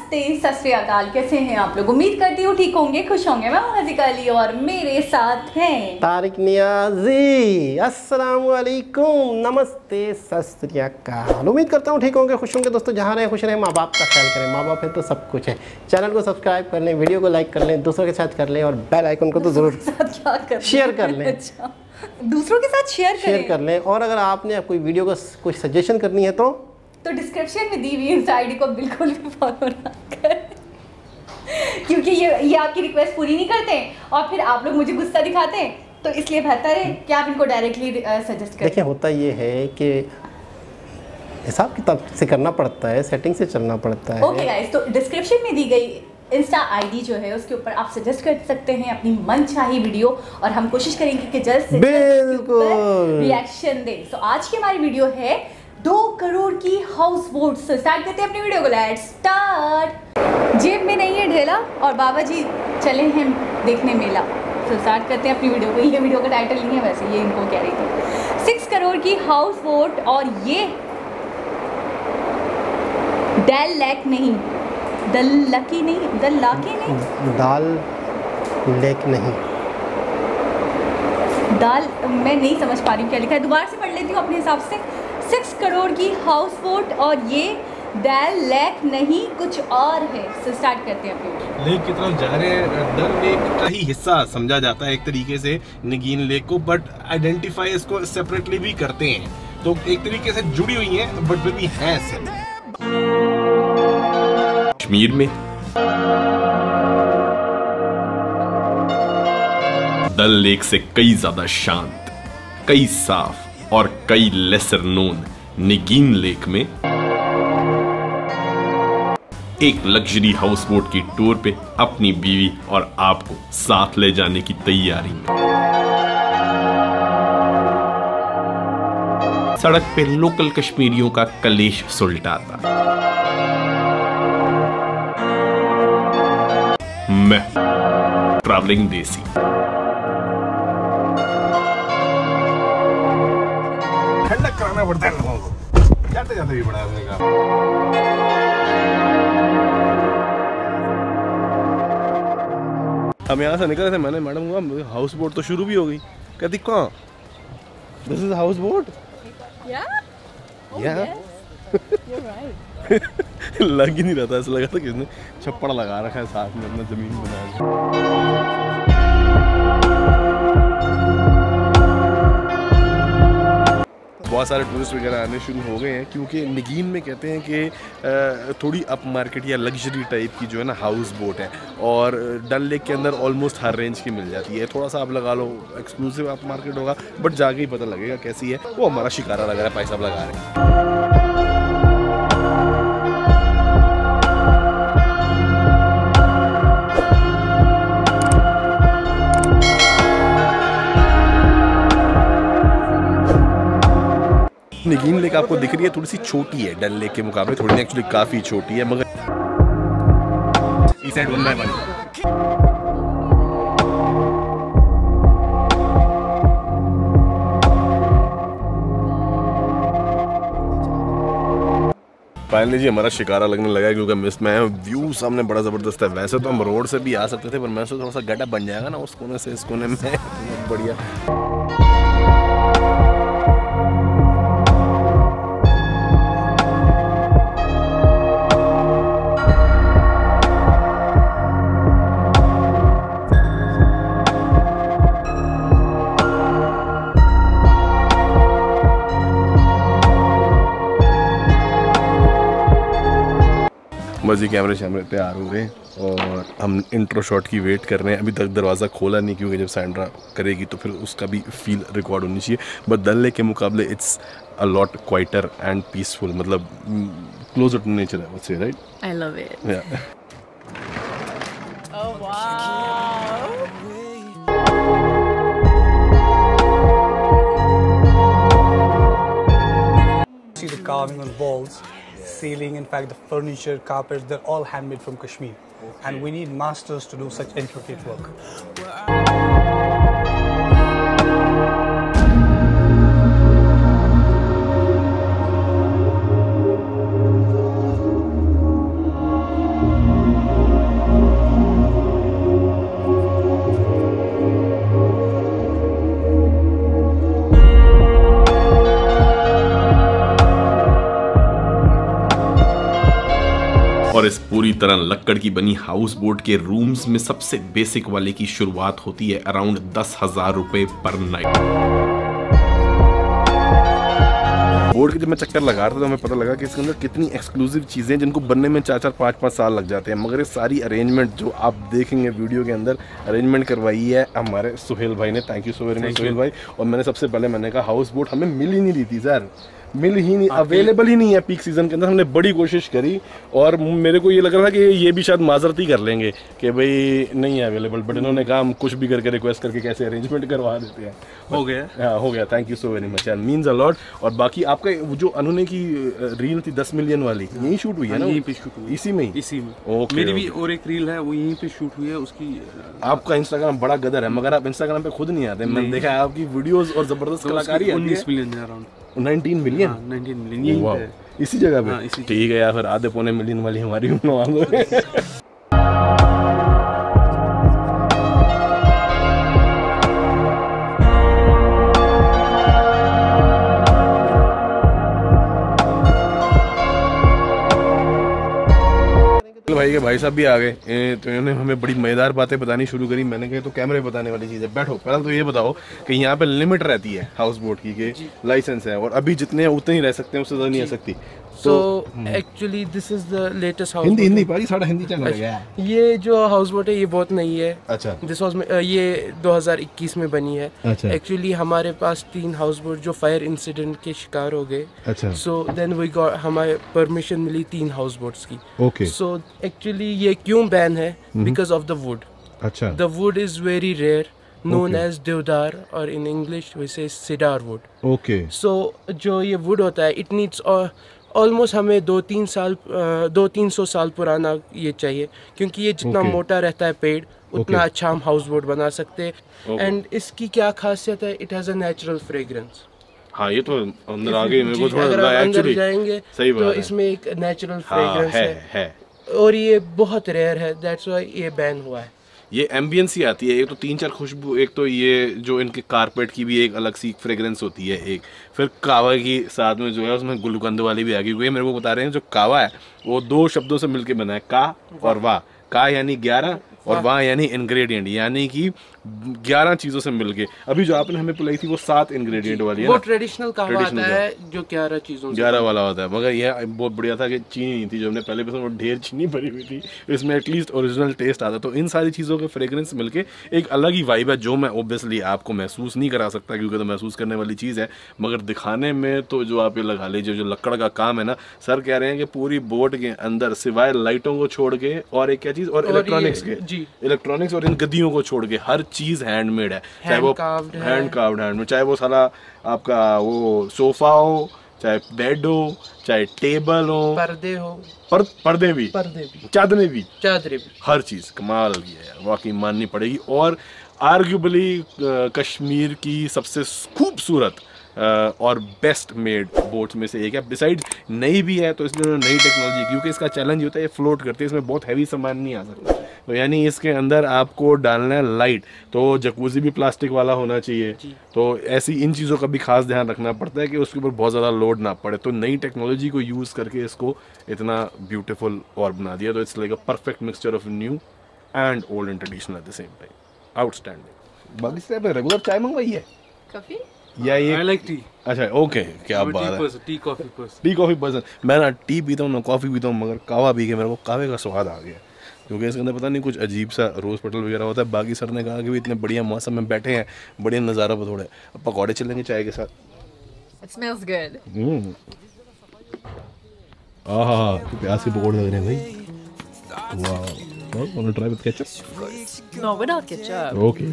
नमस्ते, सत श्री अकाल। कैसे हैं आप लोग? उम्मीद करती हूँ ठीक होंगे, खुश होंगे। मैं हज़ीका अली और मेरे साथ हैं तारिक नियाजी। अस्सलाम वालेकुम, नमस्ते, सत श्री अकाल। उम्मीद करता हूँ ठीक होंगे, खुश होंगे। दोस्तों जहाँ रहे खुश रहे, माँ बाप का ख्याल करें। माँ बाप है तो सब कुछ है। चैनल को सब्सक्राइब कर लें, वीडियो को लाइक कर लें, दूसरों के साथ कर लें और बेल आइकन को तो ज़रूर शेयर कर लें। अच्छा, दूसरों के साथ शेयर कर लें। और अगर आपने कोई वीडियो को कोई सजेशन करनी है तो डिस्क्रिप्शन में दी हुई इंस्टा आईडी को बिल्कुल भी फॉलो ना करें, क्योंकि ये आपकी रिक्वेस्ट पूरी नहीं करते और फिर आप लोग मुझे गुस्सा दिखाते हैं, तो इसलिए बेहतर है कि आप इनको डायरेक्टली सजेस्ट करें। देखिए, होता ये है कि हिसाब किताब से करना पड़ता है, सेटिंग से चलना पड़ता है। ओके गाइस, तो डिस्क्रिप्शन में दी गई इंस्टा आईडी जो है उसके ऊपर आप सजेस्ट कर सकते हैं अपनी मनचाही वीडियो और हम कोशिश करेंगे कि जल्द से जल्द रिएक्शन दें। तो आज की हमारी वीडियो है 2 करोड़ की हाउस बोट। स्टार्ट करते हैं अपनी वीडियो को। Let's start. जेब में नहीं है ढेला और बाबा जी चले हैं देखने मेला। तो स्टार्ट करते हैं अपनी वीडियो को। ये वीडियो का टाइटल नहीं है, वैसे ये इनको कह रही थी। 6 करोड़ की हाउस बोट और ये डेल लेक नहीं, दल लकी नहीं, दल लाके नहीं, दाल लेक नहीं, दाल मैं नहीं समझ पा रही हूँ क्या लिखा है। दोबारा से पढ़ लेती हूँ अपने हिसाब से। 6 करोड़ की हाउस बोट और ये डल लेक नहीं, कुछ और है। तो स्टार्ट करते हैं अपनी लेक की तरफ जा रहे हैं। डल लेक का ही हिस्सा समझा जाता है एक तरीके से नगीन लेक को, बट आइडेंटिफाई इसको सेपरेटली भी करते हैं, तो एक तरीके से जुड़ी हुई हैं, बट फिर भी हैं सेपरेट। कश्मीर में डल लेक से कई ज्यादा शांत, कई साफ और कई लेसर नोन नगीन लेक में एक लग्जरी हाउस बोट की टूर पे अपनी बीवी और आपको साथ ले जाने की तैयारी में सड़क पे लोकल कश्मीरियों का कलेश सुलटाता मैं ट्रैवलिंग देसी ठंडक कराना पड़ता है लोगों को, जाते जाते भी बड़ा आदमी का। हम यहाँ से निकले थे, मैंने मैडम कहा हाउस बोट तो शुरू भी हो गई। कहती कहाँ? This is house boat. लग ही नहीं रहा था, ऐसा लगा था किसने छप्पड़ लगा रखा है साथ में अपना जमीन बना। बहुत सारे टूरिस्ट वगैरह आने शुरू हो गए हैं, क्योंकि नगीन में कहते हैं कि थोड़ी अप मार्केट या लग्जरी टाइप की जो है ना हाउस बोट है, और डल लेक के अंदर ऑलमोस्ट हर रेंज की मिल जाती है। थोड़ा सा आप लगा लो एक्सक्लूसिव अप मार्केट होगा, बट जाके ही पता लगेगा कैसी है। वो हमारा शिकारा लगा रहा है, पैसा लगा रहे हैं। नगीन लेक आपको दिख रही है, थोड़ी सी छोटी है डल लेक के मुकाबले, थोड़ी नहीं एक्चुअली काफी छोटी है, मगर इस साइड 1 बाय 1। फाइनली जी हमारा शिकारा लगने लगा है, क्योंकि मिस में व्यू सामने बड़ा जबरदस्त है। वैसे तो हम रोड से भी आ सकते थे, पर मैं थोड़ा सा गड्ढा बन जाएगा ना उस कोने से इस कोने में, बढ़िया। मर्जी कैमरे शैमरे तैयार हो गए और हम इंट्रो शॉट की वेट कर रहे हैं। अभी तक दरवाज़ा खोला नहीं, क्योंकि जब सैंड्रा करेगी तो फिर उसका भी फील रिकॉर्ड होनी चाहिए। बट डल लेक के मुकाबले it's a lot quieter and peaceful, मतलब closer to nature I would say, right? I love it. या oh wow. See the carving on walls, ceiling, in fact the furniture, carpets, they're all handmade from Kashmir. Okay. And we need masters to do such intricate work. और इस पूरी तरह लक्कड़ की बनी house boat के rooms में सबसे basic वाले की शुरुआत होती है अराउंड 10,000 रुपए पर नाइट। बोर्ड के जब मैं चक्कर लगा रहा था तो हमें पता लगा कि इसके अंदर कितनी एक्सक्लूसिव चीज़ें हैं जिनको बनने में 4-4 5-5 साल लग जाते हैं, मगर ये सारी अरेंजमेंट जो आप देखेंगे वीडियो के अंदर अरेंजमेंट करवाई है हमारे सुहेल भाई ने। Thank you so very much Suhel भाई। और मैंने सबसे पहले मैंने कहा हाउस बोट हमें मिल ही नहीं रही थी सर, मिल ही नहीं, अवेलेबल ही नहीं है पीक सीजन के अंदर। हमने बड़ी कोशिश करी और मेरे को ये लग रहा था कि ये भी शायद माजरती कर लेंगे कि भाई नहीं है अवेलेबल, बट इन्होंने कहा हम कुछ भी करके रिक्वेस्ट करके कैसे अरेंजमेंट करवा देते हैं। हो गया, हाँ हो गया। Thank you so very much यार, मीन्स अ लॉट। और बाकी आपका जो उन्होंने की रील थी 10 मिलियन वाली, यही शूट हुई है ना? यहीं पे शूट हुई, इसी में इसी में। मेरी भी और एक रील है वो यहीं पे शूट हुई है उसकी। आपका इंस्टाग्राम बड़ा गदर है, मगर आप इंस्टाग्राम पे खुद नहीं आते। मैंने देखा है आपकी वीडियोस और जबरदस्त कलाकारी। 19 मिलियन है अराउंड। 19 मिलियन? 19 मिलियन यहीं पे, इसी जगह पे। ठीक है यार, फिर आधे पौने मिलियन वाली हमारी बनवा दो। भाई के भाई साहब भी आ गए, तो इन्होंने हमें बड़ी मजेदार बातें बतानी शुरू करी। मैंने कहा तो कैमरे बताने वाली चीज़ है, बैठो। पहले तो ये बताओ कि यहाँ पे लिमिट रहती है हाउस बोट की कि लाइसेंस है और अभी जितने हैं उतने ही रह सकते हैं, उससे ज़्यादा नहीं रह सकती। So actually this is the latest house Hindi boat. Hindi पाजी साढ़ा हिंदी चैनल है। ये जो हाउस बोट है ये बहुत नई है। अच्छा। दिस वाज ये 2021 में बनी है। अच्छा। एक्चुअली हमारे पास 3 हाउस बोट जो फायर इंसिडेंट के शिकार हो गए। अच्छा। सो देन वी गॉट, हमारे परमिशन मिली 3 हाउस बोट्स की। ओके। सो एक्चुअली ये क्यों बैन है? Because of the wood. अच्छा। The wood is very rare, known as deodar or in English we say cedar wood. Okay. So जो ये would होता है it needs ऑलमोस्ट हमें 200-300 साल पुराना ये चाहिए, क्योंकि ये जितना मोटा रहता है पेड़ उतना अच्छा हम हाउस बोट बना सकते हैं। एंड इसकी क्या खासियत है? It has a natural fragrance. हाँ ये तो अंदर आगे मेरे को थोड़ा अगर आप अंदर जाएंगे सही बात तो है। इसमें एक नेचुरल फ्रेग्रेंस है और ये बहुत रेयर है, दैट्स व्हाई ये बैन हुआ है। ये एम्बियंस ही आती है, एक तो 3-4 खुशबू, एक तो ये जो इनके कारपेट की भी एक अलग सी फ्रेग्रेंस होती है, एक फिर कावा की साथ में जो है उसमें गुलकंद वाली भी आ गई। क्योंकि मेरे को बता रहे हैं जो कावा है वो 2 शब्दों से मिलके बना है, का और वाह। का यानी 11 और वाह यानी इंग्रेडिएंट, यानी कि 11 चीज़ों से मिलके। अभी जो आपने हमें पिलाई थी वो 7 इंग्रेडिएंट वाली है वो ना? ट्रेडिशनल कहवा आता है जो 11 चीज़ों से 11 वाला होता है, मगर यह बहुत बढ़िया था कि चीनी नहीं थी जो हमने पहले भी, ढेर चीनी भरी हुई थी, इसमें एटलीस्ट ओरिजिनल टेस्ट आता। तो इन सारी चीज़ों के फ्रेग्रेंस मिलके एक अलग ही वाइब है, जो मैं ऑब्वियसली आपको महसूस नहीं करा सकता क्योंकि तो महसूस करने वाली चीज़ है, मगर दिखाने में तो जो आप ये लगा लीजिए जो लकड़ का काम है ना। सर कह रहे हैं कि पूरी बोट के अंदर सिवाय लाइटों को छोड़ के और एक क्या चीज़ और इलेक्ट्रॉनिक्स के, इलेक्ट्रॉनिक्स और इन गद्दियों को छोड़ के हर चीज़ हैंडमेड है, चाहे वो हैंड कार्व्ड हैंड में, चाहे वो सारा आपका वो सोफा हो, चाहे बेड हो, चाहे टेबल हो, पर्दे हो, पर्दे भी, चादरें भी, हर चीज़ कमाल की है यार, वाकई माननी पड़ेगी। और आर्ग्यूबली कश्मीर की सबसे खूबसूरत और बेस्ट मेड बोट्स में से एक है। बिसाइड्स नई भी है तो इसलिए नई टेक्नोलॉजी, क्योंकि इसका चैलेंज होता है ये फ्लोट करती है, इसमें बहुत हैवी सामान नहीं आ सकता। तो यानी इसके अंदर आपको डालना है लाइट, तो जकूज़ी भी प्लास्टिक वाला होना चाहिए। तो ऐसी इन चीज़ों का भी खास ध्यान रखना पड़ता है कि उसके ऊपर बहुत ज़्यादा लोड ना पड़े। तो नई टेक्नोलॉजी को यूज़ करके इसको इतना ब्यूटीफुल और बना दिया। तो it's like a perfect mixture of new and old and traditional at the same time. Outstanding. बाकी से आपने रेगुलर चाय मंगवाई है? काफी या ये I like tea. अच्छा ओके, क्या बात है। Tea coffee person. मैं ना टी पीता हूँ ना कॉफ़ी पीता हूँ, मगर कावा पी के मेरे को कावे का स्वाद आ गया, क्योंकि इसके अंदर पता नहीं कुछ अजीब सा रोज़ पटल वगैरह होता है। बाकी सर ने कहा कि भी इतने बढ़िया मौसम में बैठे हैं, बढ़िया नज़ारा पर थोड़े पकौड़े चलेंगे चाय के साथ। It smells good. आहा, तो प्याज के पकौड़े लग रहे हैं भाई। वाह, want to try with ketchup? No, without ketchup. Okay.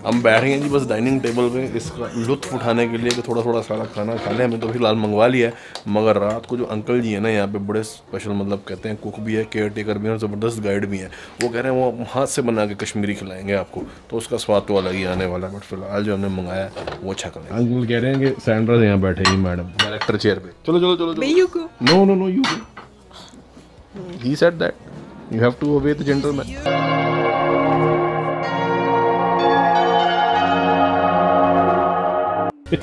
हम बैठ गए जी बस डाइनिंग टेबल पे इसका लुत्फ उठाने के लिए कि थोड़ा थोड़ा सारा खाना खा लें। हमें तो फिलहाल मंगवा लिया है, मगर रात को जो अंकल जी है ना यहाँ पे बड़े स्पेशल, मतलब कहते हैं कुक भी है, केयर टेकर भी है और ज़बरदस्त गाइड भी है। वो कह रहे हैं वो हाथ से बना के कश्मीरी खिलाएंगे आपको, तो उसका स्वाद तो अलग ही आने वाला है। बट फिलहाल जो हमने मंगाया वो अच्छा करें। अंकल कह रहे हैं कि सैंड्रा यहाँ बैठे ही मैडम डायरेक्टर चेयर पे। चलो चलो चलो चलो। No no no you he said that you have to obey the gentleman. भाई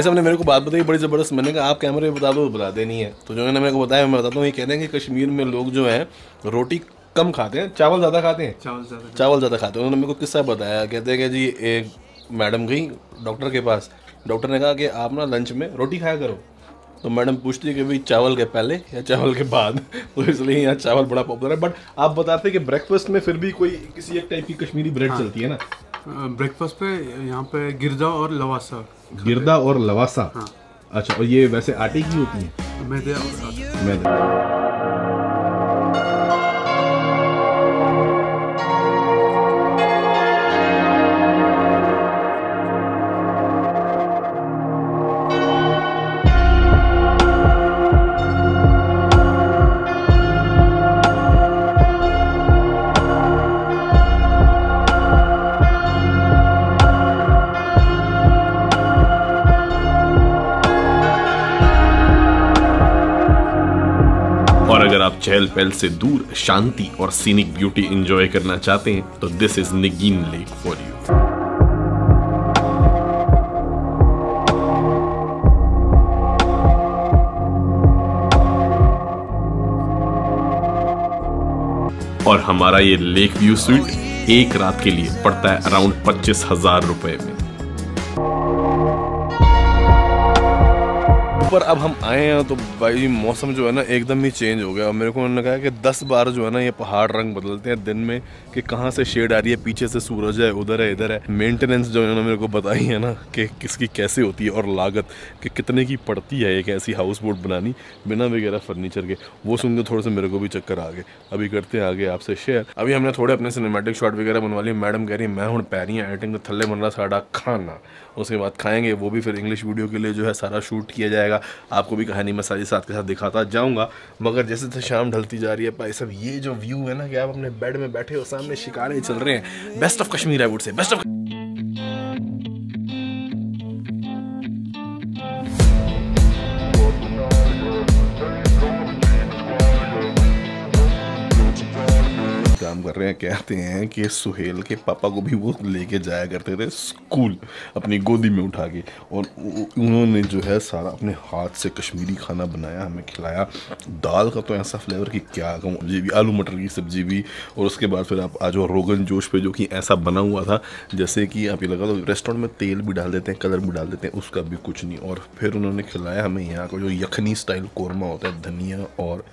साहब ने मेरे को बात बताई बड़ी ज़बरदस्त। मैंने कहा आप कैमरे में बता दो, बताते नहीं है। तो जो है ना मेरे को बताया, मैं बताता हूँ। ये कहते हैं कि कश्मीर में लोग जो हैं रोटी कम खाते हैं, चावल ज़्यादा खाते हैं। चावल ज़्यादा खाते हैं। उन्होंने मेरे को किस्सा बताया। कहते हैं कि जी एक मैडम गई डॉक्टर के पास। डॉक्टर ने कहा कि आप ना लंच में रोटी खाया करो। तो मैडम पूछती है कि भाई चावल के पहले या चावल के बाद। तो इसलिए यहाँ चावल बड़ा पॉपुलर है। बट आप बताते कि ब्रेकफास्ट में फिर भी कोई किसी एक टाइप की कश्मीरी ब्रेड चलती है ना? ब्रेकफास्ट पे यहाँ पे गिरदा और लवासा। गिरदा और लवासा। हाँ। अच्छा, और ये वैसे आटे की होती है? मैदे और मैदे। और अगर आप चहल पहल से दूर शांति और सीनिक ब्यूटी एंजॉय करना चाहते हैं तो this is Nageen lake for you. और हमारा ये लेक व्यू स्वीट एक रात के लिए पड़ता है अराउंड 25,000 रुपए में। पर अब हम आए हैं तो भाई मौसम जो है ना एकदम ही चेंज हो गया। और मेरे को उन्होंने कहा कि 10 बार जो है ना ये पहाड़ रंग बदलते हैं दिन में, कि कहाँ से शेड आ रही है, पीछे से सूरज है, उधर है, इधर है। मेंटेनेंस जो है ना मेरे को बताई है ना कि किसकी कैसे होती है और लागत कि कितने की पड़ती है एक ऐसी हाउस बोट बनानी बिना वगैरह फर्नीचर के। वो सुन के थोड़े से मेरे को भी चक्कर आ गए। अभी करते हैं आगे आपसे शेयर। अभी हमने थोड़े अपने सिनेमैटिक शॉट वगैरह बनवा लिए। मैडम कह रही है मैं हूँ पैरियाँ एडिटिंग तो थल्ले बन रहा साड़ा खाना। उसके बाद खाएंगे, वो भी फिर इंग्लिश वीडियो के लिए जो है सारा शूट किया जाएगा। आपको भी कहानी मैं सारी साथ के साथ दिखाता जाऊंगा। मगर जैसे जैसे शाम ढलती जा रही है भाई साहब, ये जो व्यू है ना कि आप अपने बेड में बैठे हो, सामने शिकारे चल रहे हैं। Best of Kashmir I would से, बेस्ट ऑफ। काम कर रहे हैं। कहते हैं कि सुहेल के पापा को भी वो लेके जाया करते थे स्कूल अपनी गोदी में उठा के, और उन्होंने जो है सारा अपने हाथ से कश्मीरी खाना बनाया, हमें खिलाया। दाल का तो ऐसा फ्लेवर कि क्या कहूँ, सब्जी भी, आलू मटर की सब्जी भी, और उसके बाद फिर आप आ जाओ रोगन जोश पे, जो कि ऐसा बना हुआ था जैसे कि आप ये लगा दो रेस्टोरेंट में तेल भी डाल देते हैं, कलर भी डाल देते हैं, उसका भी कुछ नहीं। और फिर उन्होंने खिलाया हमें यहाँ का जो यखनी स्टाइल कौरमा होता है, धनिया और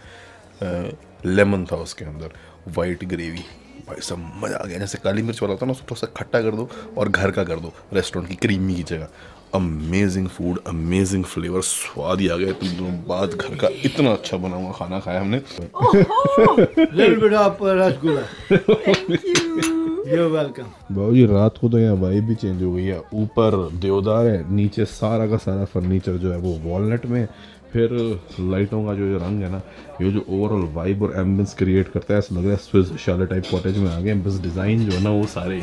लेमन था उसके अंदर, वाइट ग्रेवी। भाई सब मज़ा आ गया। जैसे काली मिर्च वाला होता है ना, उसको थोड़ा सा खट्टा कर दो और घर का कर दो रेस्टोरेंट की क्रीमी की जगह। अमेजिंग फूड, अमेजिंग फ्लेवर, स्वाद ही आ गया। तुम दिनों बाद घर का इतना अच्छा बना हुआ खाना खाया हमने। बाबू जी रात को तो यहाँ वाइब भी चेंज हो गई है। ऊपर देवदार है, नीचे सारा का सारा फर्नीचर जो है वो वॉलनट में। फिर लाइटों का जो रंग है ना, ये जो ओवरऑल वाइब और एम्बियंस क्रिएट करता है, ऐसा लग रहा है स्विस शाले टाइप कॉटेज में आ गए। बस डिज़ाइन जो है ना वो सारे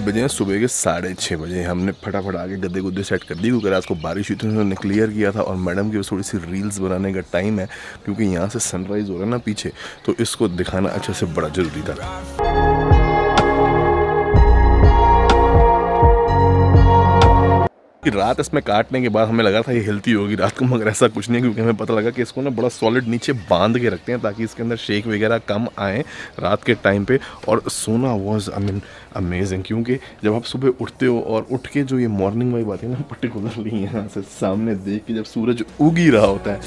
बजे हैं सुबह के 6:30 बजे। हमने फटाफट आके गद्दे गुद्दे सेट कर दी क्योंकि रात को बारिश हुई थी, उन्होंने क्लियर किया था। और मैडम की थोड़ी सी रील्स बनाने का टाइम है क्योंकि यहाँ से सनराइज़ हो रहा है ना पीछे, तो इसको दिखाना अच्छे से बड़ा ज़रूरी था। रात इसमें काटने के बाद हमें लगा था ये हिलती होगी रात को, मगर ऐसा कुछ नहीं है क्योंकि हमें पता लगा कि इसको ना बड़ा सॉलिड नीचे बांध के रखते हैं ताकि इसके अंदर शेक वगैरह कम आए रात के टाइम पे। और सोना वाज अमेजिंग क्योंकि जब आप सुबह उठते हो और उठ के जो ये मॉर्निंग वाइब आती है ना, पर्टिकुलरली यहाँ से सामने देख के जब सूरज उग ही रहा होता है।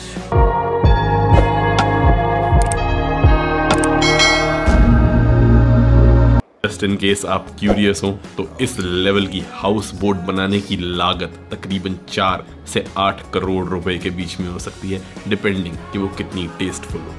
जस्ट इन केस आप क्यूरियस हो तो इस लेवल की हाउस बोट बनाने की लागत तकरीबन 4 से 8 करोड़ रुपए के बीच में हो सकती है, डिपेंडिंग कि वो कितनी टेस्टफुल हो।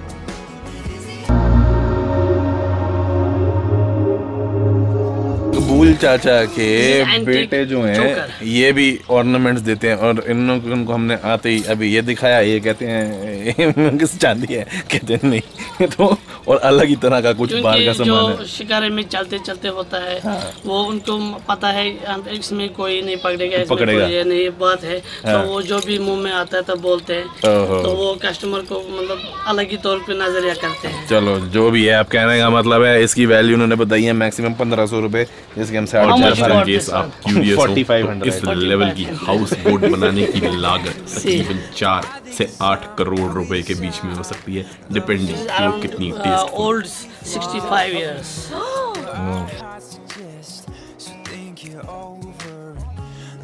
राहुल चाचा के बेटे जो हैं ये भी ऑर्नामेंट्स देते हैं, और इनको हमने आते ही अभी ये दिखाया, ये कहते हैं किस चांदी है, कहते हैं नहीं तो और अलग ही तरह का कुछ बाहर का सामान है। शिकार में चलते चलते होता है वो उनको पता है इसमें कोई नहीं पकड़ेगा, ये नहीं बात है। तो वो जो भी मुंह में आता है तब बोलते हैं, तो वो कस्टमर को मतलब अलग ही तौर पे नजरिया करते हैं। चलो जो भी है आप कहने का मतलब है, इसकी वैल्यू उन्होंने बताई है मैक्सिमम 1500 रुपए, जिसके हम आप क्यूरियस हो इस लेवल की हाउस बोट बनाने की लागत तकरीबन 4 से 8 करोड़ रुपए के बीच में हो सकती है, डिपेंडिंग वो कितनी ओल्ड 65 इयर्स।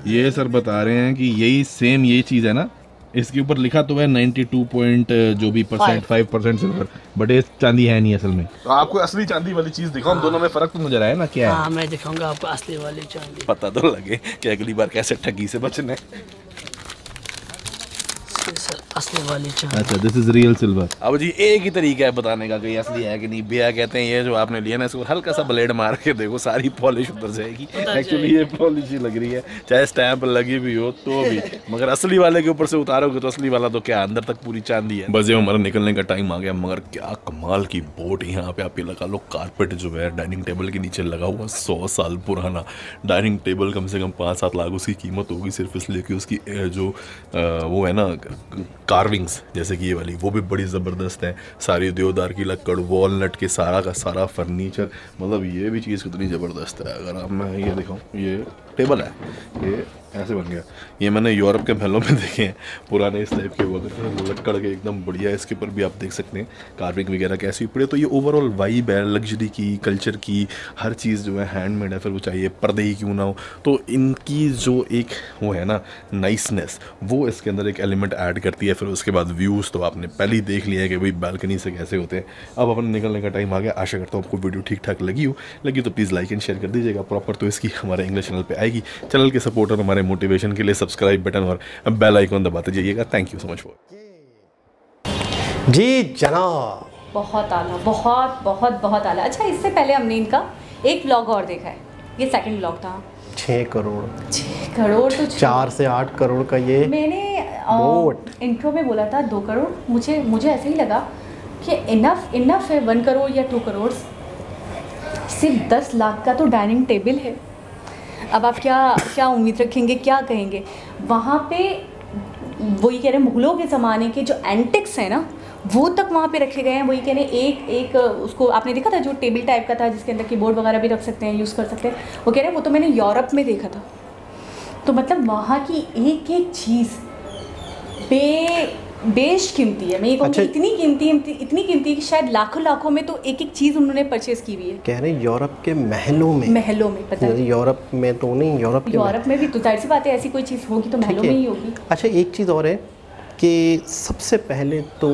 ये सर बता रहे हैं कि यही सेम ये चीज है ना, इसके ऊपर लिखा तो है 92 पॉइंट जो भी परसेंट 5% सिल्वर, बट ये चांदी है नहीं असल में। तो आपको असली चांदी वाली चीज दिखाऊं, दोनों में फर्क तो नजर आया ना क्या है? हाँ मैं दिखाऊंगा आपको असली वाली चांदी, पता तो लगे कि अगली बार कैसे ठगी से बचने। असली वाली चांदी। अच्छा दिस इज रियल सिल्वर। अब जी एक ही तरीका है बताने का कि असली है कि नहीं। भैया कहते हैं ये जो आपने लिया ना, इसको हल्का सा ब्लेड मार के देखो, सारी पॉलिश उतर जाएगी। एक्चुअली ये पॉलिश ही लग रही है, चाहे स्टैंप लगी भी हो तो भी, मगर असली वाले के ऊपर से उतारोगे तो असली वाला तो क्या अंदर तक पूरी चांदी है। बस ये हमारा निकलने का टाइम आ गया, मगर क्या कमाल की बोट। यहाँ पे आप ये लगा लो, कारपेट जो है डाइनिंग टेबल के नीचे लगा हुआ, 100 साल पुराना डाइनिंग टेबल, कम से कम 5-7 लाख उसकी कीमत होगी, सिर्फ इसलिए कि उसकी जो वो है ना कार्विंग्स, जैसे कि ये वाली, वो भी बड़ी ज़बरदस्त है। सारी देवदार की लकड़, वॉलनट के सारा का सारा फर्नीचर, मतलब ये भी चीज़ कितनी ज़बरदस्त है। अगर आप मैं ये दिखाऊं, ये टेबल है, ये ऐसे बन गया। ये मैंने यूरोप के महलों में देखे हैं, पुराने इस टाइप के हुआ करते, लकड़ के एकदम बढ़िया। इसके ऊपर भी आप देख सकते हैं कार्विंग वगैरह कैसी पड़े। तो ये ओवरऑल वाइब है लग्जरी की, कल्चर की, हर चीज़ जो है हैंडमेड है, फिर वो चाहिए पर्दे ही क्यों ना हो। तो इनकी जो एक वो है ना नाइसनेस, वो इसके अंदर एक एलिमेंट ऐड करती है। फिर उसके बाद व्यूज़ तो आपने पहले ही देख लिया है कि भाई बालकनी से कैसे होते हैं। अब अपन निकलने का टाइम आ गया। आशा करता हूँ आपको वीडियो ठीक ठाक लगी तो प्लीज़ लाइक एंड शेयर कर दीजिएगा प्रॉपर। तो इसकी हमारे इंग्लिश चैनल पर आएगी। चैनल के सपोर्टर हमारे मोटिवेशन के लिए सब्सक्राइब बटन और बेल आइकॉन दबाते जाइएगा। Thank you so much for. जी जनाब, बहुत आला, बहुत बहुत बहुत आला। अच्छा इससे पहले हमने इनका एक व्लॉग और देखा है, ये सेकंड व्लॉग था। 6 करोड़ 6 करोड़ तो 4 से 8 करोड़ का ये मैंने इंट्रो में बोला था 2 करोड़। मुझे ऐसे ही लगा कि इनफ है 1 करोड़ या 2 करोड़। सिर्फ 10 लाख का तो डाइनिंग टेबल है। अब आप क्या उम्मीद रखेंगे, क्या कहेंगे? वहाँ पे वही कह रहे हैं, मुगलों के ज़माने के जो एंटिक्स हैं ना, वो तक वहाँ पे रखे गए हैं। वही कह रहे हैं, एक उसको आपने देखा था जो टेबल टाइप का था, जिसके अंदर कीबोर्ड वगैरह भी रख सकते हैं, यूज़ कर सकते हैं। वो कह रहे हैं वो तो मैंने यूरोप में देखा था। तो मतलब वहाँ की एक एक चीज़ बेशकीमती है। मैं ये कहूँगी इतनी कीमती है कि शायद लाखों में तो एक एक चीज़ उन्होंने परचेज की हुई है। कह रहे हैं यूरोप के महलों में पता है। यूरोप में तो नहीं, यूरोप में भी तो जाहिर सी बात है, ऐसी कोई चीज़ होगी तो महलों में ही होगी। अच्छा एक चीज़ और है कि सबसे पहले तो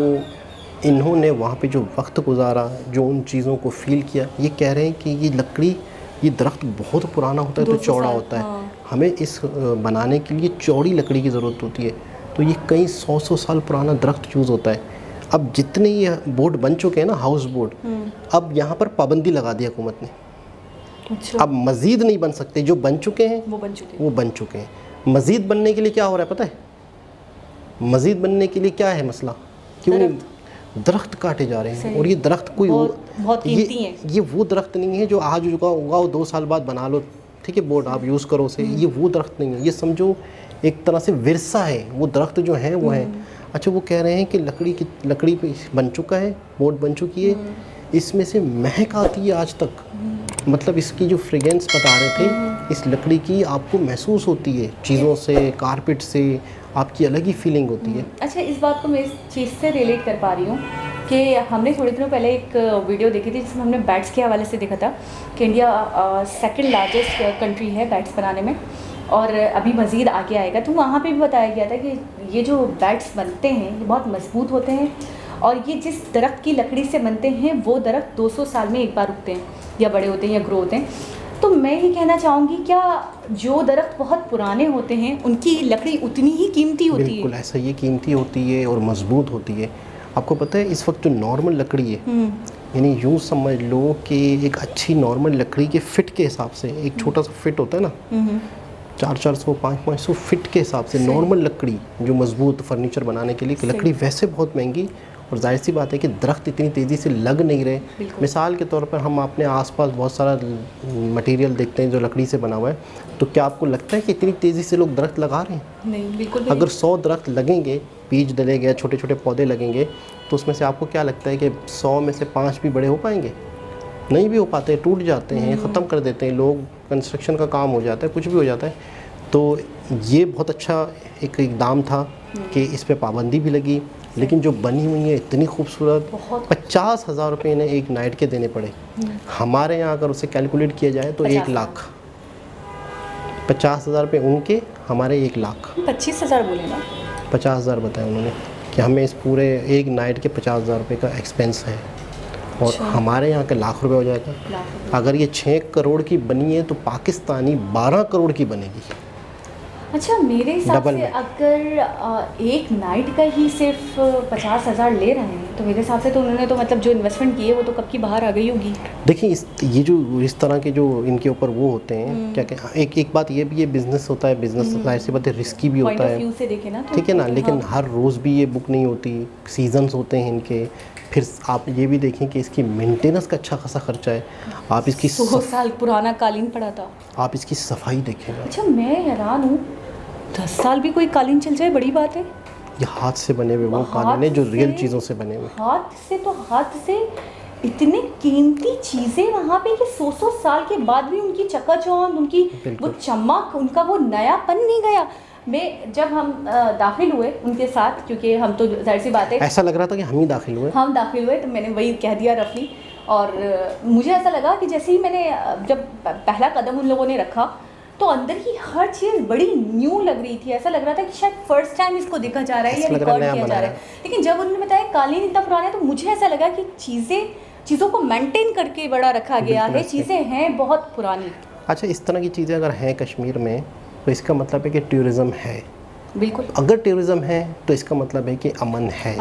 इन्होंने वहाँ पे जो वक्त गुजारा, जो उन चीज़ों को फील किया, ये कह रहे हैं कि ये लकड़ी, ये दरख्त बहुत पुराना होता है तो चौड़ा होता है। हमें इस बनाने के लिए चौड़ी लकड़ी की ज़रूरत होती है। तो ये कई 100 साल पुराना दरख्त यूज़ होता है। अब जितने ये बोट बन चुके हैं ना, हाउस बोट, अब यहाँ पर पाबंदी लगा दी हुकूमत ने। अच्छा। अब मज़ीद नहीं बन सकते। जो बन चुके हैं वो बन चुके हैं। मज़ीद बनने के लिए क्या हो रहा है पता है? मज़ीद बनने के लिए क्या है मसला? क्यों नहीं? दरख्त काटे जा रहे हैं। और ये दरख्त कोई बहुत कीमती है। ये वो दरख्त नहीं है जो आज उगाओ 2 साल बाद बना लो, ठीक है, बोर्ड आप यूज़ करो उसे। ये वो दरख्त नहीं है। ये समझो एक तरह से विरसा है। वो दरख्त जो है वो है। अच्छा वो कह रहे हैं कि लकड़ी पे बन चुका है, बोर्ड बन चुकी है, इसमें से महक आती है आज तक। मतलब इसकी जो फ्रेगरेंस बता रहे थे, इस लकड़ी की आपको महसूस होती है चीज़ों से, कारपेट से, आपकी अलग ही फीलिंग होती है। अच्छा इस बात को मैं इस चीज़ से रिलेट कर पा रही हूँ कि हमने थोड़े दिनों पहले एक वीडियो देखी थी जिसमें हमने बैट्स के हवाले से देखा था कि इंडिया सेकंड लार्जेस्ट कंट्री है बैट्स बनाने में, और अभी मज़ीद आगे आएगा। तो वहाँ पे भी बताया गया था कि ये जो बैट्स बनते हैं ये बहुत मजबूत होते हैं, और ये जिस दरख्त की लकड़ी से बनते हैं वो दरख्त 200 साल में एक बार उगते हैं या बड़े होते हैं या ग्रो होते हैं। तो मैं ये कहना चाहूँगी, क्या जो दरख्त बहुत पुराने होते हैं उनकी लकड़ी उतनी ही कीमती होती है? बिल्कुल ऐसा, ये कीमती होती है और मजबूत होती है। आपको पता है इस वक्त जो नॉर्मल लकड़ी है, यानी यूँ समझ लो कि एक अच्छी नॉर्मल लकड़ी के फिट के हिसाब से, एक छोटा सा फिट होता है ना 400 500 फिट के हिसाब से नॉर्मल लकड़ी जो मजबूत फर्नीचर बनाने के लिए लकड़ी वैसे बहुत महंगी, और जाहिर सी बात है कि दरख्त इतनी तेज़ी से लग नहीं रहे। मिसाल के तौर पर हम अपने आसपास बहुत सारा मटेरियल देखते हैं जो लकड़ी से बना हुआ है, तो क्या आपको लगता है कि इतनी तेज़ी से लोग दरख्त लगा रहे हैं? नहीं, बिल्कुल भी अगर 100 दरख्त लगेंगे, बीज डले गए, छोटे छोटे पौधे लगेंगे, तो उसमें से आपको क्या लगता है कि 100 में से 5 भी बड़े हो पाएंगे? नहीं भी हो पाते, टूट जाते हैं, ख़त्म कर देते हैं लोग, कंस्ट्रक्शन का काम हो जाता है, कुछ भी हो जाता है। तो ये बहुत अच्छा एक इक़दाम था कि इस पे पाबंदी भी लगी, लेकिन जो बनी हुई है इतनी खूबसूरत, 50,000 रुपये इन्हें एक नाइट के देने पड़े। हमारे यहाँ अगर उसे कैलकुलेट किया जाए तो 1 लाख, 50,000 रुपये उनके, हमारे 1 लाख। 25,000 बोले ना? 50,000 बताया उन्होंने कि हमें इस पूरे एक नाइट के 50,000 रुपये का एक्सपेंस है, और हमारे यहाँ के लाख रुपए हो जाएगा। अगर ये 6 करोड़ की बनी है तो पाकिस्तानी 12 करोड़ की बनेगी। अच्छा, मेरे हिसाब से अगर एक नाइट का ही सिर्फ 50,000 ले रहे हैं तो मेरे हिसाब से तो उन्होंने तो मतलब जो इन्वेस्टमेंट की है वो तो कब की बाहर आ गई होगी। देखिए ये जो इस तरह के जो इनके ऊपर वो होते हैं क्या एक बात ये भी है, बिजनेस होता है, बिजनेस जाहिर सी बात है रिस्की भी होता है, ठीक है ना, लेकिन हर रोज़ भी ये बुक नहीं होती, सीजन्स होते हैं इनके। फिर आप ये भी देखें कि इसकी मेंटेनेंस का अच्छा खासा खर्चा है। आप इसकी 100 साल पुराना कालीन पड़ा था, आप इसकी सफाई देखेंगे। अच्छा, मैं हैरान हूँ, 10 साल भी कोई कालीन चल जाए बड़ी बात है। ये हाथ से बने हुए वो कालीन है जो रियल चीज़ों से बने हुए। हाथ से इतनी कीमती चीज़ें वहाँ पे कि 100 साल के बाद भी उनकी चकाचौंध, उनकी वो चमक, उनका वो नयापन नहीं गया। मैं जब हम दाखिल हुए उनके साथ, क्योंकि हम तो जाहिर सी बात है ऐसा लग रहा था कि हम दाखिल हुए, तो मैंने वही कह दिया रफली। और मुझे ऐसा लगा कि जैसे ही मैंने जब पहला कदम उन लोगों ने रखा तो अंदर की हर चीज़ बड़ी न्यू लग रही थी। ऐसा लग रहा था कि शायद फर्स्ट टाइम इसको देखा जा रहा है या रिकॉर्ड किया जा रहा है। लेकिन जब उन्होंने बताया कालीन इतना पुराना है तो मुझे ऐसा लगा कि चीज़ों को मेंटेन करके बड़ा रखा गया है, चीज़ें हैं बहुत पुरानी। अच्छा, इस तरह की चीज़ें अगर हैं कश्मीर में तो इसका मतलब है कि टूरिज़्म है। बिल्कुल, अगर टूरिज़्म है तो इसका मतलब है कि अमन है,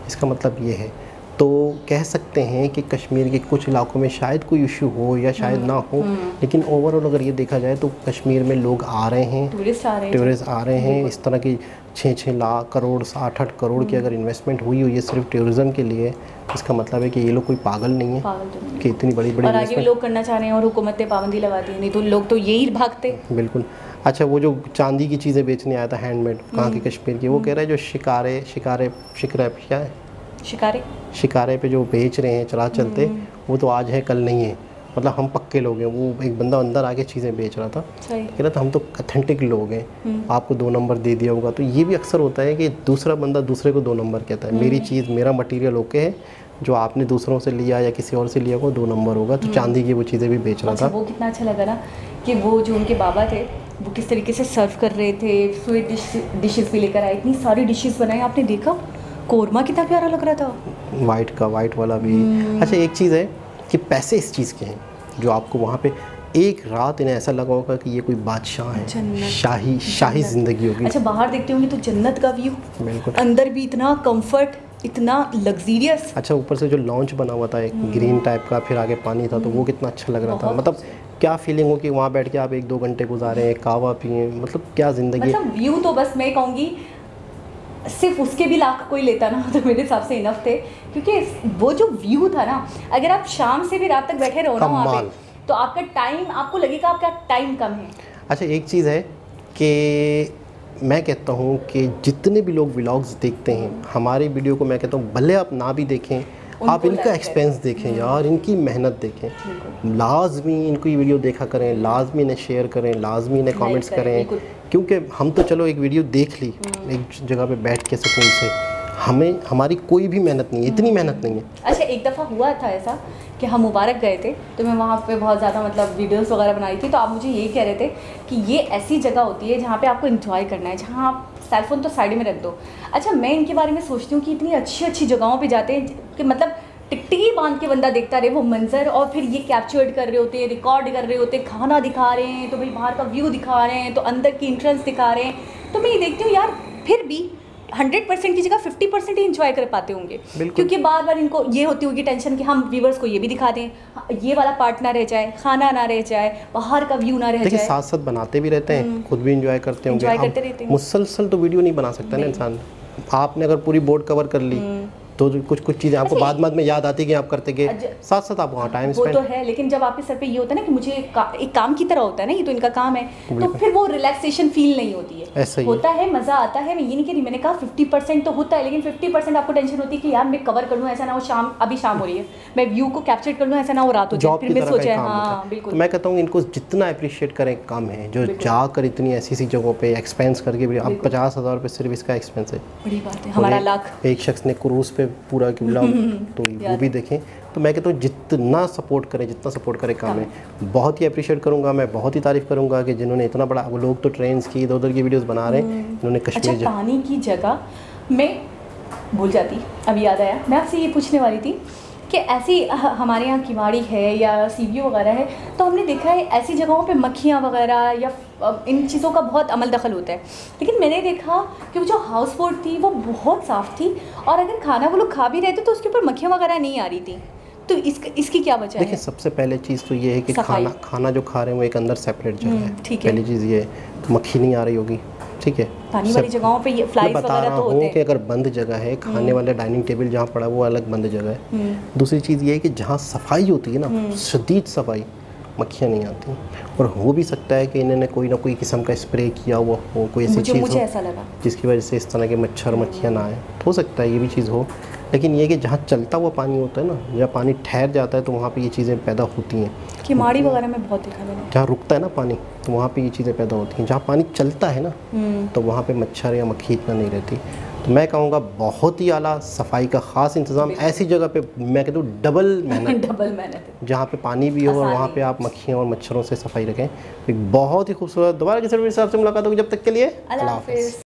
इसका मतलब ये है। तो कह सकते हैं कि कश्मीर के कुछ इलाकों में शायद कोई इशू हो या शायद ना हो, लेकिन ओवरऑल अगर ये देखा जाए तो कश्मीर में लोग आ रहे हैं, टूरिस्ट आ रहे हैं। इस तरह की 6-6 लाख करोड़ 8-8 करोड़ की अगर इन्वेस्टमेंट हुई है सिर्फ टूरिज़्म के लिए, इसका मतलब है कि ये लोग कोई पागल नहीं है कि इतनी बड़ी और आगे भी लोग करना चाह रहे हैं और हुकूमत ने पाबंदी लगा दी, नहीं तो लोग तो यही भागते। बिल्कुल। अच्छा, वो जो चांदी की चीज़ें बेचने आया था हैंडमेड, कहाँ की कश्मीर की, वो कह रहा है जो शिकारे पे जो बेच रहे हैं चला चलते, वो तो आज है कल नहीं है, मतलब हम पक्के लोग हैं। वो एक बंदा अंदर आके चीज़ें बेच रहा था, कह रहा था हम तो ऑथेंटिक लोग हैं, आपको 2 नंबर दे दिया होगा। तो ये भी अक्सर होता है कि दूसरा बंदा दूसरे को 2 नंबर कहता है, मेरी चीज़ मेरा मटेरियल ओके है, जो आपने दूसरों से लिया या किसी और से लिया वो 2 नंबर होगा। तो चांदी की वो चीज़ें भी बेच रहा था। वो कितना अच्छा लगा ना कि वो जो उनके बाबा थे वो किस तरीके से सर्व कर रहे थे, स्वीट डिशेस भी लेकर आए, इतनी सारी डिशेस बनाई, आपने देखा कोरमा कितना प्यारा लग रहा था, वाइट वाला भी। अच्छा, एक चीज़ है कि पैसे इस चीज़ के हैं जो आपको वहाँ पे एक रात इन्हें ऐसा लगा होगा कि ये कोई बादशाह है, शाही ज़िंदगी होगी। अच्छा, बाहर देखते होंगे तो जन्नत का व्यू, बिल्कुल, अंदर भी इतना कंफर्ट, इतना लग्जीरियस। अच्छा, ऊपर से जो लॉन्च बना हुआ था एक ग्रीन टाइप का, फिर आगे पानी था, तो वो कितना अच्छा लग रहा था। मतलब क्या फीलिंग हो कि वहाँ बैठ के आप 1-2 घंटे गुजारें, कावा पिए, मतलब क्या ज़िंदगी। मतलब व्यू तो बस मैं कहूँगी सिर्फ उसके भी लाख कोई लेता ना तो मेरे हिसाब से इनफ थे, क्योंकि वो जो व्यू था ना, अगर आप शाम से भी रात तक बैठे रहो ना वहाँ पे तो आपका टाइम, आपको लगेगा आपका टाइम कम है। अच्छा, एक चीज़ है कि मैं कहता हूँ कि जितने भी लोग व्लॉग्स देखते हैं हमारे वीडियो को, मैं कहता हूँ भले आप ना भी देखें, आप इनका एक्सपेंस देखें यार, इनकी मेहनत देखें, लाजमी इनको ये वीडियो देखा करें, लाजमी इन्हें शेयर करें, लाजमी इन्हें कमेंट्स करें, क्योंकि हम तो चलो एक वीडियो देख ली एक जगह पे बैठ के सुकून से, हमारी कोई भी मेहनत नहीं है, इतनी मेहनत नहीं है। अच्छा, एक दफ़ा हुआ था ऐसा कि हम मुबारक गए थे, तो मैं वहाँ पे बहुत ज़्यादा मतलब वीडियोस वगैरह बनाई थी, तो आप मुझे ये कह रहे थे कि ये ऐसी जगह होती है जहाँ पे आपको एंजॉय करना है, जहाँ आप सेलफोन तो साइड में रख दो। अच्छा, मैं इनके बारे में सोचती हूँ कि इतनी अच्छी जगहों पर जाते हैं कि मतलब टिकटिकी बांध के बंदा देखता रहे वो मंजर, और फिर ये कैप्चर्ड कर रहे होते हैं, रिकॉर्ड कर रहे होते हैं, खाना दिखा रहे हैं तो भाई बाहर का व्यू दिखा रहे हैं, तो अंदर की इंट्रेंस दिखा रहे हैं। तो मैं ये देखती हूँ यार, फिर भी 100% की जगह 50% ही इंजॉय कर पाते होंगे, क्योंकि बार बार इनको ये होती होगी टेंशन कि हम व्यूवर्स को ये भी दिखा दें, ये वाला पार्ट ना रह जाए, खाना ना रह जाए, बाहर का व्यू ना रह जाए। साथ साथ बनाते भी रहते हैं, खुद भी इंजॉय करते होंगे। मुसलसल तो वीडियो नहीं बना सकता ना इंसान। आपने अगर पूरी बोर्ड कवर कर ली तो कुछ चीज़ें आपको बाद में याद आती है कि आप करते गए, साथ साथ आप वहाँ टाइम स्पेंड। वो तो है, लेकिन जब आपके सर पे ये होता है ना कि मुझे एक काम की तरह होता है ना, ये तो इनका काम है, तो फिर वो रिलैक्सेशन फील नहीं होती है। ऐसा ही होता है, मज़ा आता है। मैं ये नहीं कह रही, मैंने कहा 50% तो होता है, लेकिन 50% आपको टेंशन होती है कि यार मैं कवर कर लूँ, ऐसा ना हो अभी शाम हो रही है, मैं व्यू को कैप्चर कर लूँ, ऐसा ना हो रात हो जाए, फिर मिस हो जाए। हाँ बिल्कुल। मैं कहता हूँ इनको जितना अप्रिशिएट करें कम है, जो जाकर इतनी ऐसी जगहों पे एक्सपेंस करके भी, अब 50,000 रुपये सिर्फ इसका एक्सपेंस है। बड़ी बात है, हमारा लाख। एक शख्स ने क्रूज पे पूरा तो वो भी देखें। तो मैं कहता हूँ जितना सपोर्ट करें काम है। बहुत ही अप्रिशिएट करूँगा, मैं बहुत ही तारीफ़ करूँगा कि जिन्होंने इतना बड़ा, वो लोग तो ट्रेन्स की इधर उधर की वीडियोस बना रहे हैं, इन्होंने कश्मीर। अच्छा, पानी की जगह मैं भूल जाती, अभी याद आया, मैं आपसे ये पूछने वाली थी कि ऐसी हमारे यहाँ किवाड़ी है या सीवीओ वगैरह है, तो हमने देखा है ऐसी जगहों पे मक्खियाँ वगैरह या इन चीज़ों का बहुत अमल दखल होता है, लेकिन मैंने देखा कि वो जो हाउस बोट थी वो बहुत साफ़ थी, और अगर खाना वो लोग खा भी रहे थे तो उसके ऊपर मक्खियाँ वगैरह नहीं आ रही थी। तो इसकी क्या वजह है? देखिए, सबसे पहले चीज़ तो ये है कि खाना जो खा रहे हैं वो एक अंदर सेपरेट जगह है। ठीक है, पहली चीज़ ये तो मक्खी नहीं आ रही होगी, ठीक है। पानी वाली जगहों पे ये फ्लाइज वगैरह तो होते हैं कि अगर बंद जगह है, खाने वाले डाइनिंग टेबल जहाँ पड़ा है वो अलग बंद जगह है। दूसरी चीज़ ये है कि जहाँ सफाई होती है ना, शदीद सफाई, मक्खियाँ नहीं आती। और हो भी सकता है कि इन्होंने कोई ना कोई किस्म का स्प्रे किया हुआ हो, कोई ऐसी चीज़ मुझे ऐसा लगा जिसकी वजह से इस तरह के मच्छर मक्खियाँ ना आए। हो सकता है ये भी चीज़ हो, लेकिन ये कि जहाँ चलता हुआ पानी होता है ना, जहाँ पानी ठहर जाता है तो वहाँ पे ये चीज़ें पैदा होती हैं। किमाड़ी वगैरह में बहुत देखा मैंने, जहाँ रुकता है ना पानी तो वहाँ पे ये चीज़ें पैदा होती हैं। जहाँ पानी चलता है ना तो वहाँ पे मच्छर या मक्खी इतना नहीं रहती। तो मैं कहूँगा बहुत ही आला सफाई का ख़ास इंतज़ाम। ऐसी जगह पे मैं कहता हूँ डबल मेहनत जहाँ पे पानी भी हो और वहाँ पे आप मक्खियों और मच्छरों से सफाई रखें। एक बहुत ही खूबसूरत। दोबारा किसी हिसाब से मुलाकात होगी, जब तक के लिए अल्लाह हाफ़िज़।